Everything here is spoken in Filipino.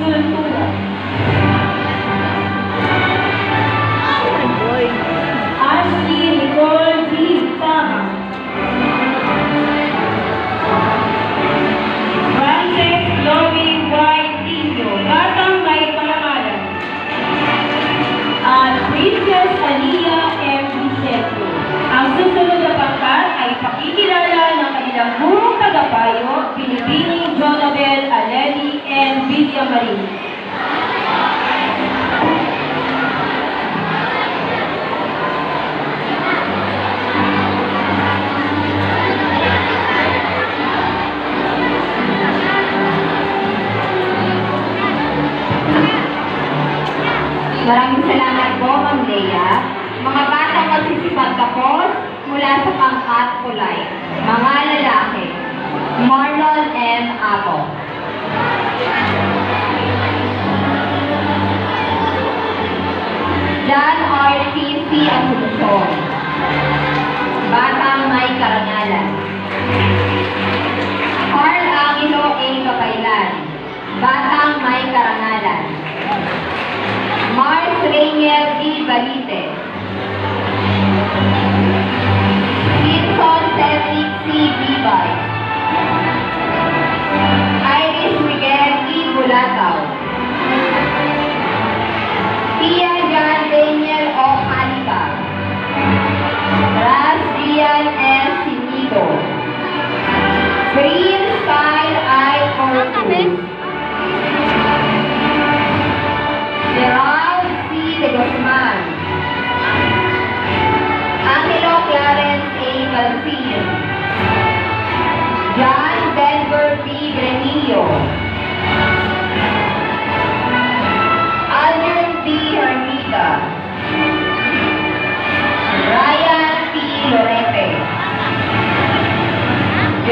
Sulturo. Ashley Nicole D. Tama. Frances Chloe White Tino, batang may pangalan. At Princess Alia M. Vicente. Ang susunod na pangkat ay pakikilala ng kanilang buong tagapayo, Pinipining Jonabel Aleli and Villamarin. Maraming salamat po, Ma'am Lea. Mga batang magsisipagtapos mula sa pangkat kulay. Mga lalaki, Marlon M. Apo. John R.T.C. Asuncion. Batang may karangalan. Carl Angelo A. Kapailan. Batang may karangalan. Mars Rainier D. Balite. Vinson Cedric C. Bibay. Iris Miguel E. Bulataw. Pia John Daniel O. Halika. Ras Rian S. Sinido. Green Style I. Corpus. Gerald C. De Guzman. Angelo Clarence A. Calcin. John Denver B. Granillo. Aldrin B. Hermita.